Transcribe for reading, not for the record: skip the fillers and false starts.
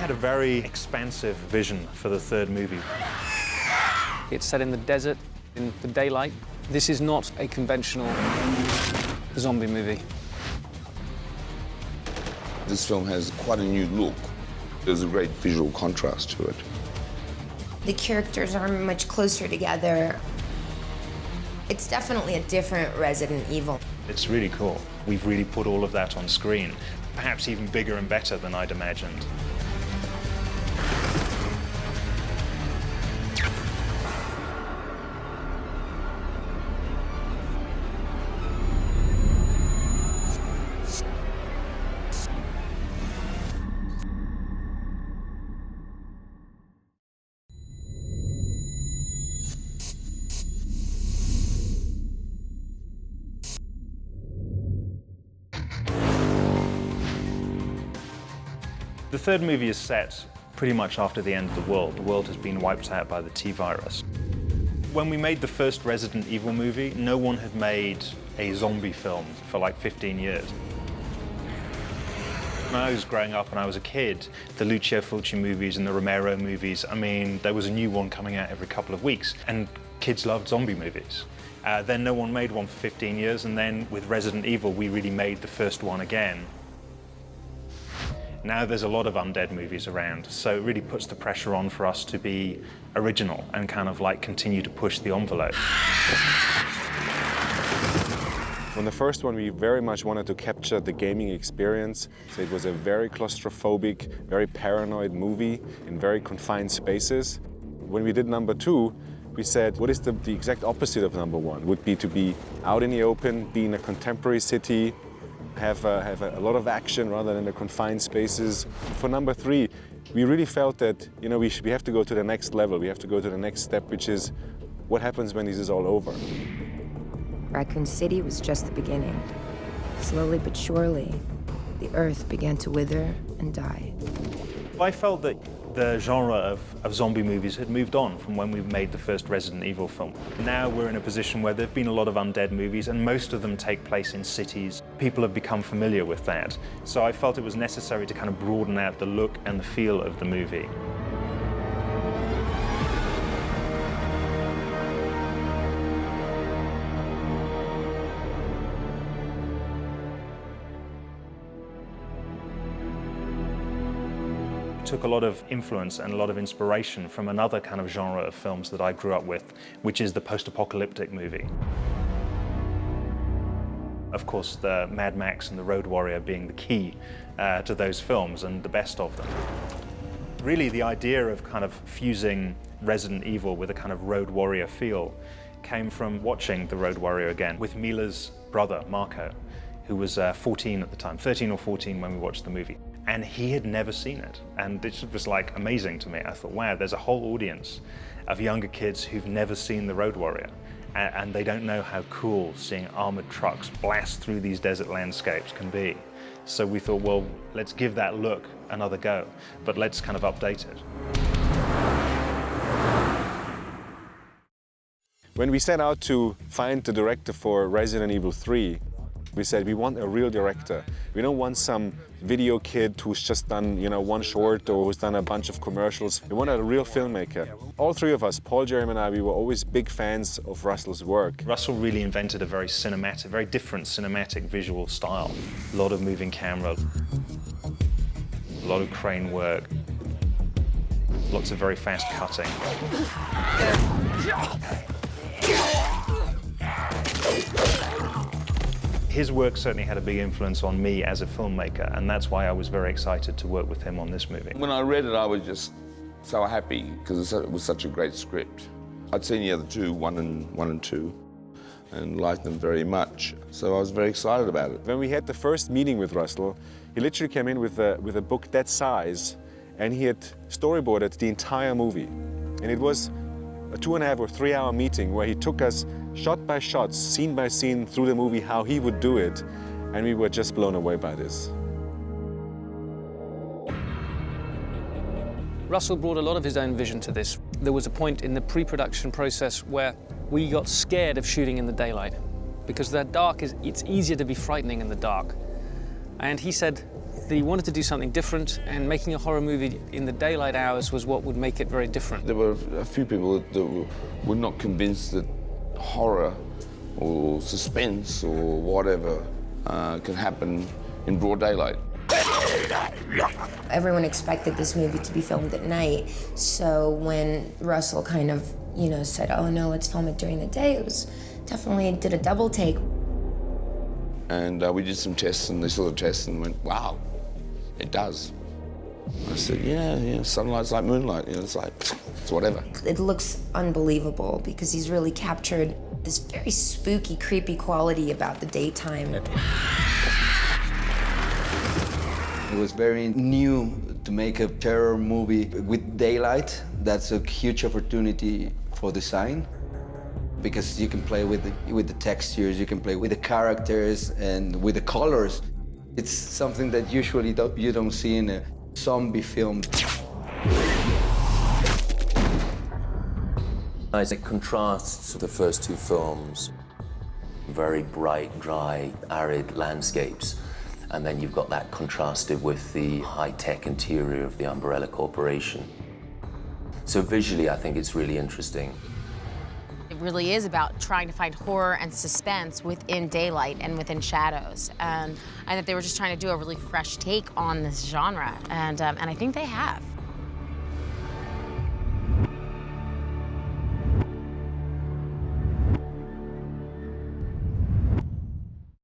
had a very expansive vision for the third movie. It's set in the desert, in the daylight. This is not a conventional zombie movie. This film has quite a new look. There's a great visual contrast to it. The characters are much closer together. It's definitely a different Resident Evil. It's really cool. We've really put all of that on screen, perhaps even bigger and better than I'd imagined. The third movie is set pretty much after the end of the world. The world has been wiped out by the T-virus. When we made the first Resident Evil movie, no one had made a zombie film for like 15 years. When I was growing up and I was a kid, the Lucio Fulci movies and the Romero movies, I mean, there was a new one coming out every couple of weeks, and kids loved zombie movies. Then no one made one for 15 years, and then with Resident Evil, we really made the first one again. Now there's a lot of undead movies around, so it really puts the pressure on for us to be original and kind of like continue to push the envelope. On the first one, we very much wanted to capture the gaming experience. So it was a very claustrophobic, very paranoid movie in very confined spaces. When we did number two, we said, what is the exact opposite of number one? Would be to be out in the open, be in a contemporary city, have a lot of action rather than the confined spaces. For number three, we really felt that we have to go to the next level. We have to go to the next step, which is what happens when this is all over. Raccoon City was just the beginning. Slowly but surely, the earth began to wither and die. I felt that the genre of zombie movies had moved on from when we made the first Resident Evil film. Now we're in a position where there have been a lot of undead movies, and most of them take place in cities. People have become familiar with that. So I felt it was necessary to kind of broaden out the look and the feel of the movie. Took a lot of influence and a lot of inspiration from another kind of genre of films that I grew up with, which is the post-apocalyptic movie. Of course, the Mad Max and the Road Warrior being the key to those films and the best of them. Really, the idea of kind of fusing Resident Evil with a kind of Road Warrior feel came from watching the Road Warrior again with Milla's brother, Marco, who was 14 at the time, 13 or 14 when we watched the movie. And he had never seen it. And it was like amazing to me. I thought, wow, there's a whole audience of younger kids who've never seen the Road Warrior. And they don't know how cool seeing armored trucks blast through these desert landscapes can be. So we thought, well, let's give that look another go, but let's kind of update it. When we set out to find the director for Resident Evil 3, we said we want a real director. We don't want some video kid who's just done, one short or who's done a bunch of commercials. We wanted a real filmmaker. All three of us, Paul, Jeremy and I, we were always big fans of Russell's work. Russell really invented a very cinematic, very different cinematic visual style. A lot of moving camera, a lot of crane work, lots of very fast cutting. His work certainly had a big influence on me as a filmmaker, and that's why I was very excited to work with him on this movie. When I read it, I was just so happy because it was such a great script. I'd seen the other two, one and two, and liked them very much. So I was very excited about it. When we had the first meeting with Russell, he literally came in with a book that size, and he had storyboarded the entire movie. And it was a 2.5 or 3 hour meeting where he took us shot by shot, scene by scene through the movie, how he would do it, and we were just blown away by this. Russell brought a lot of his own vision to this. There was a point in the pre-production process where we got scared of shooting in the daylight because it's easier to be frightening in the dark. And he said, They wanted to do something different, and making a horror movie in the daylight hours was what would make it very different. There were a few people that were not convinced that horror or suspense or whatever could happen in broad daylight. Everyone expected this movie to be filmed at night, so when Russell kind of, said, oh no, let's film it during the day, it was definitely did a double take. And we did some tests, and they saw the tests and went, wow, it does. I said, yeah, sunlight's like moonlight, it's whatever. It looks unbelievable because he's really captured this very spooky, creepy quality about the daytime. It was very new to make a terror movie with daylight. That's a huge opportunity for design because you can play with the textures, you can play with the characters and with the colors. It's something that usually you don't see in a zombie film. As it contrasts to the first two films, very bright, dry, arid landscapes. And then you've got that contrasted with the high-tech interior of the Umbrella Corporation. So visually, I think it's really interesting. It really is about trying to find horror and suspense within daylight and within shadows. And I think they were just trying to do a really fresh take on this genre, and I think they have.